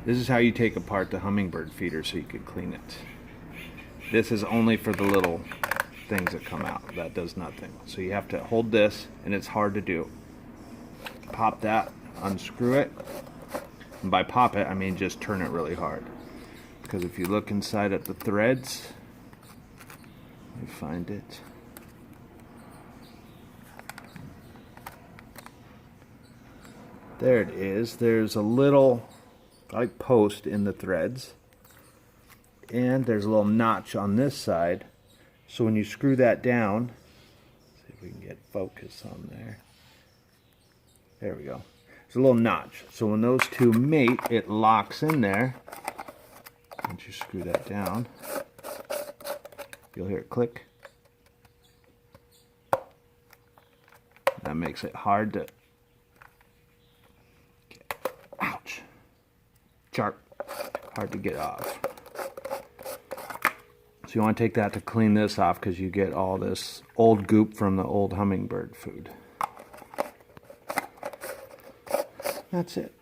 This is how you take apart the hummingbird feeder so you can clean it. This is only for the little things that come out. That does nothing. So you have to hold this, and it's hard to do. Pop that, unscrew it. And by pop it, I mean just turn it really hard. Because if you look inside at the threads, you find it. There it is. There's a little like post in the threads, and there's a little notch on this side. So when you screw that down, see if we can get focus on there. There we go. There's a little notch. So when those two mate, it locks in there. Once you screw that down, you'll hear it click. That makes it hard to ouch. Sharp. Hard to get off. So you want to take that to clean this off because you get all this old goop from the old hummingbird food. That's it.